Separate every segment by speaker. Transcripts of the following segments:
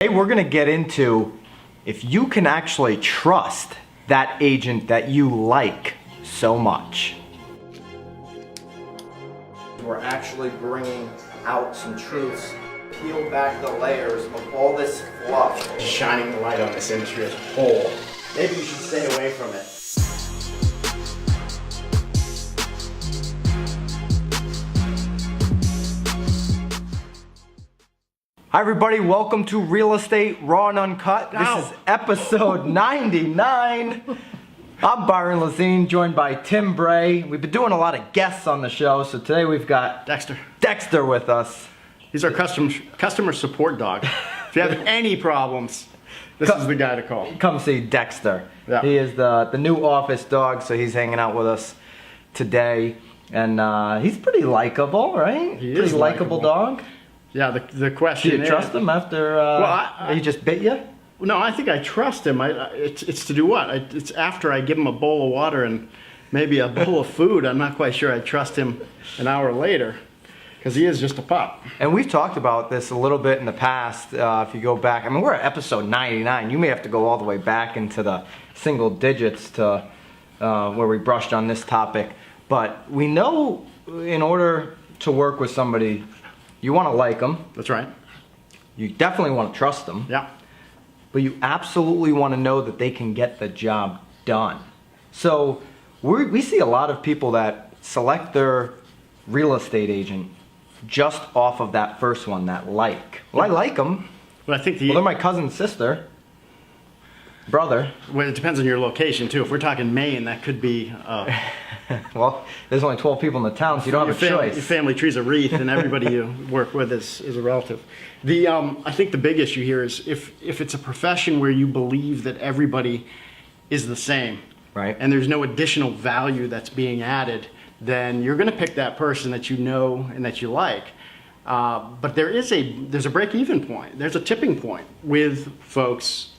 Speaker 1: Today we're going to get into if you can actually trust that agent that you like so much. We're actually bringing out some truths, peel back the layers of all this fluff.
Speaker 2: Shining the light on this industry as a whole.
Speaker 1: Maybe you should stay away from it. Hi everybody, welcome to Real Estate Raw and Uncut. This is episode 99. I'm Byron Lazine, joined by Tim Bray. We've been doing a lot of guests on the show, so today we've got Dexter with us.
Speaker 2: He's our customer support dog. If you have any problems, this is the guy to call.
Speaker 1: Come see Dexter.
Speaker 2: Yeah.
Speaker 1: He is the new office dog, so he's hanging out with us today. And he's pretty likable, right?
Speaker 2: He
Speaker 1: pretty
Speaker 2: is
Speaker 1: likable dog.
Speaker 2: Yeah, the question is...
Speaker 1: Do you trust him after he just bit you?
Speaker 2: No, I think I trust him. It's to do what? It's after I give him a bowl of water and maybe a bowl of food. I'm not quite sure I trust him an hour later because he is just a pup.
Speaker 1: And we've talked about this a little bit in the past. If you go back, I mean, we're at episode 99. You may have to go all the way back into the single digits to where we brushed on this topic. But we know in order to work with somebody, you want to like them.
Speaker 2: That's right.
Speaker 1: You definitely want to trust them.
Speaker 2: Yeah.
Speaker 1: But you absolutely want to know that they can get the job done. So we see a lot of people that select their real estate agent just off of that first one, that like. Well, I like them.
Speaker 2: But I think
Speaker 1: they're my cousin's sister, brother.
Speaker 2: Well, it depends on your location too. If we're talking Maine, that could be...
Speaker 1: Well, there's only 12 people in the town, so you don't have a choice.
Speaker 2: Your family tree's a wreath, and everybody you work with is a relative. I think the big issue here is if it's a profession where you believe that everybody is the same,
Speaker 1: right,
Speaker 2: and there's no additional value that's being added, then you're going to pick that person that you know and that you like. But there's a break-even point. There's a tipping point with folks.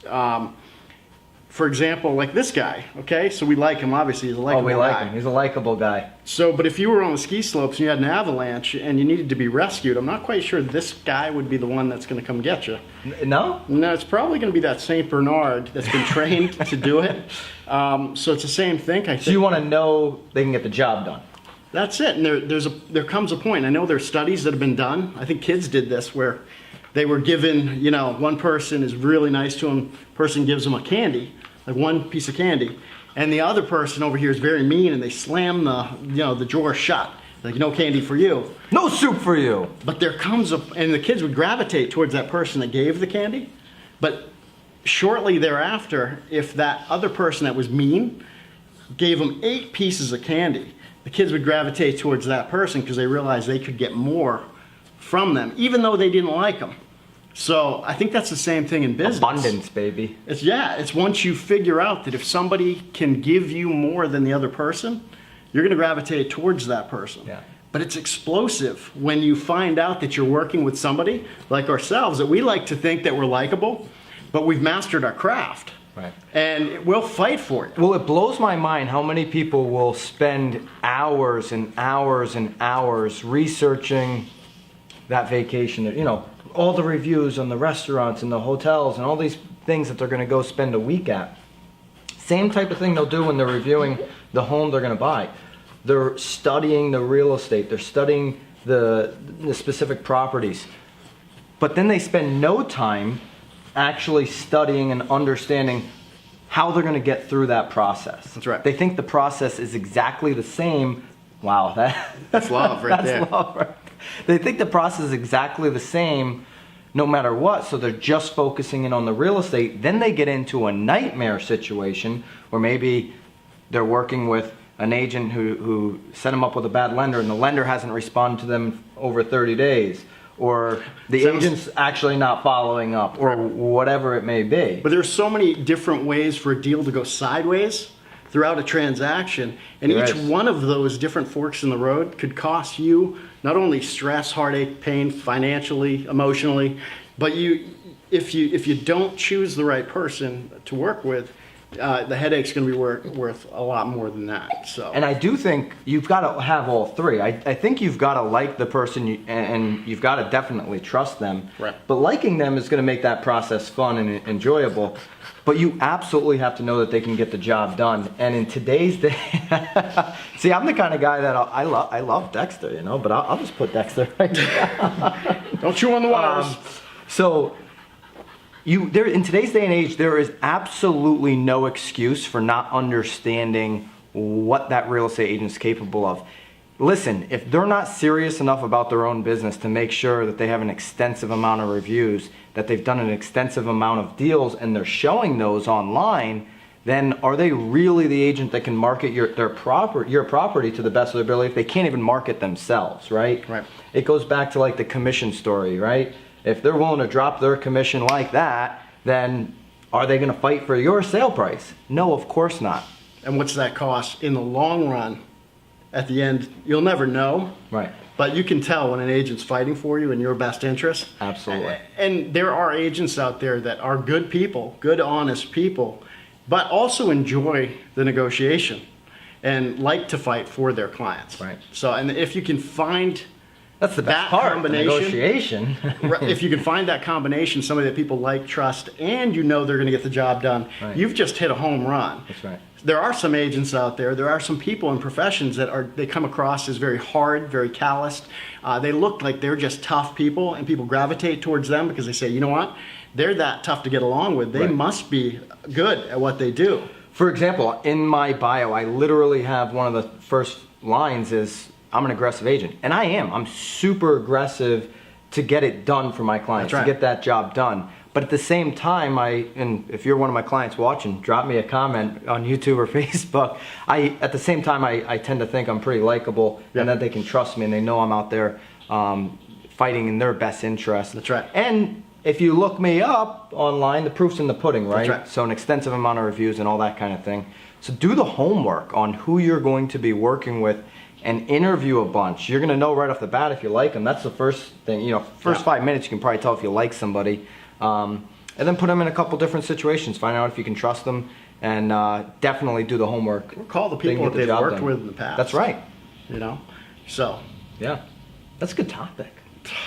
Speaker 2: For example, like this guy, okay? So we like him, obviously, he's a likable guy.
Speaker 1: Oh, we like him. He's a likable guy.
Speaker 2: So, but if you were on the ski slopes and you had an avalanche and you needed to be rescued, I'm not quite sure this guy would be the one that's going to come get you.
Speaker 1: No?
Speaker 2: No, it's probably going to be that St. Bernard that's been trained to do it. So it's the same thing, I think. So
Speaker 1: you want to know they can get the job done.
Speaker 2: That's it. And there comes a point. I know there are studies that have been done. I think kids did this where they were given, one person is really nice to them, person gives them a candy, like one piece of candy, and the other person over here is very mean and they slam the drawer shut, like no candy for you.
Speaker 1: No soup for you.
Speaker 2: But there comes and the kids would gravitate towards that person that gave the candy, but shortly thereafter, if that other person that was mean gave them 8 pieces of candy, the kids would gravitate towards that person because they realized they could get more from them, even though they didn't like them. So I think that's the same thing in business.
Speaker 1: Abundance, baby.
Speaker 2: It's once you figure out that if somebody can give you more than the other person, you're going to gravitate towards that person.
Speaker 1: Yeah.
Speaker 2: But it's explosive when you find out that you're working with somebody like ourselves, that we like to think that we're likable, but we've mastered our craft.
Speaker 1: Right.
Speaker 2: And we'll fight for it.
Speaker 1: Well, it blows my mind how many people will spend hours and hours and hours researching that vacation, all the reviews on the restaurants and the hotels and all these things that they're going to go spend a week at. Same type of thing they'll do when they're reviewing the home they're going to buy. They're studying the real estate. They're studying the specific properties. But then they spend no time actually studying and understanding how they're going to get through that process.
Speaker 2: That's right.
Speaker 1: They think the process is exactly the same. Wow,
Speaker 2: that's love right there.
Speaker 1: That's love right. They think the process is exactly the same no matter what, so they're just focusing in on the real estate. Then they get into a nightmare situation where maybe they're working with an agent who set them up with a bad lender and the lender hasn't responded to them over 30 days. Or the agent's actually not following up, or whatever it may be.
Speaker 2: But there's so many different ways for a deal to go sideways throughout a transaction, and each one of those different forks in the road could cost you not only stress, heartache, pain, financially, emotionally, but if you don't choose the right person to work with, the headache's going to be worth a lot more than that. So.
Speaker 1: And I do think you've got to have all three. I think you've got to like the person and you've got to definitely trust them.
Speaker 2: Right.
Speaker 1: But liking them is going to make that process fun and enjoyable. But you absolutely have to know that they can get the job done. And in today's day, see, I'm the kind of guy that I love Dexter, you know, but I'll just put Dexter right now.
Speaker 2: Don't chew on the wires.
Speaker 1: So in today's day and age, there is absolutely no excuse for not understanding what that real estate agent's capable of. Listen, if they're not serious enough about their own business to make sure that they have an extensive amount of reviews, that they've done an extensive amount of deals and they're showing those online, then are they really the agent that can market your property to the best of their ability if they can't even market themselves, right?
Speaker 2: Right.
Speaker 1: It goes back to like the commission story, right? If they're willing to drop their commission like that, then are they going to fight for your sale price? No, of course not.
Speaker 2: And what's that cost in the long run? At the end, you'll never know.
Speaker 1: Right.
Speaker 2: But you can tell when an agent's fighting for you in your best interest.
Speaker 1: Absolutely.
Speaker 2: And there are agents out there that are good people, good, honest people, but also enjoy the negotiation and like to fight for their clients.
Speaker 1: Right.
Speaker 2: So, and if you can find
Speaker 1: That's the best
Speaker 2: that
Speaker 1: part, the
Speaker 2: combination,
Speaker 1: negotiation.
Speaker 2: if you can find that combination, somebody that people like, trust, and you know they're going to get the job done,
Speaker 1: Right.
Speaker 2: you've just hit a home run.
Speaker 1: That's right.
Speaker 2: There are some agents out there are some people in professions that they come across as very hard, very calloused. They look like they're just tough people, and people gravitate towards them because they say, you know what, they're that tough to get along with. They
Speaker 1: Right.
Speaker 2: must be good at what they do.
Speaker 1: For example, in my bio, I literally have one of the first lines is, I'm an aggressive agent. And I am. I'm super aggressive to get it done for my clients,
Speaker 2: That's right.
Speaker 1: to get that job done. But at the same time, and if you're one of my clients watching, drop me a comment on YouTube or Facebook. At the same time, I tend to think I'm pretty likable
Speaker 2: Yeah.
Speaker 1: and that they can trust me and they know I'm out there fighting in their best interest.
Speaker 2: That's right.
Speaker 1: And if you look me up online, the proof's in the pudding, right?
Speaker 2: That's right.
Speaker 1: So an extensive amount of reviews and all that kind of thing. So do the homework on who you're going to be working with and interview a bunch. You're gonna know right off the bat if you like them. That's the first thing, you know, first 5 minutes you can probably tell if you like somebody. And then put them in a couple different situations. Find out if you can trust them and definitely do the homework.
Speaker 2: Or call the
Speaker 1: They can
Speaker 2: people
Speaker 1: get
Speaker 2: that they've
Speaker 1: job
Speaker 2: worked
Speaker 1: done.
Speaker 2: with in the past.
Speaker 1: That's right.
Speaker 2: You know? So,
Speaker 1: Yeah. That's a good topic.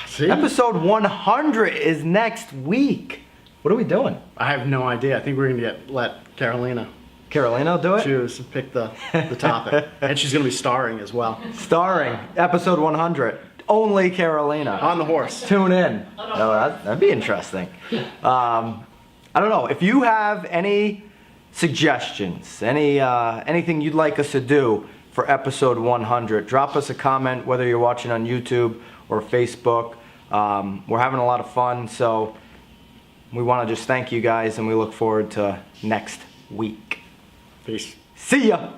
Speaker 2: see?
Speaker 1: Episode 100 is next week. What are we doing?
Speaker 2: I have no idea. I think we're going to let Carolina
Speaker 1: Carolina do it?
Speaker 2: choose and pick the topic. And she's going to be starring as well.
Speaker 1: Starring episode 100. Only Carolina.
Speaker 2: On the horse.
Speaker 1: Tune in. Oh, that'd be interesting. I don't know. If you have any suggestions, anything you'd like us to do for episode 100, drop us a comment, whether you're watching on YouTube or Facebook. We're having a lot of fun, so we want to just thank you guys, and we look forward to next week.
Speaker 2: Peace.
Speaker 1: See ya!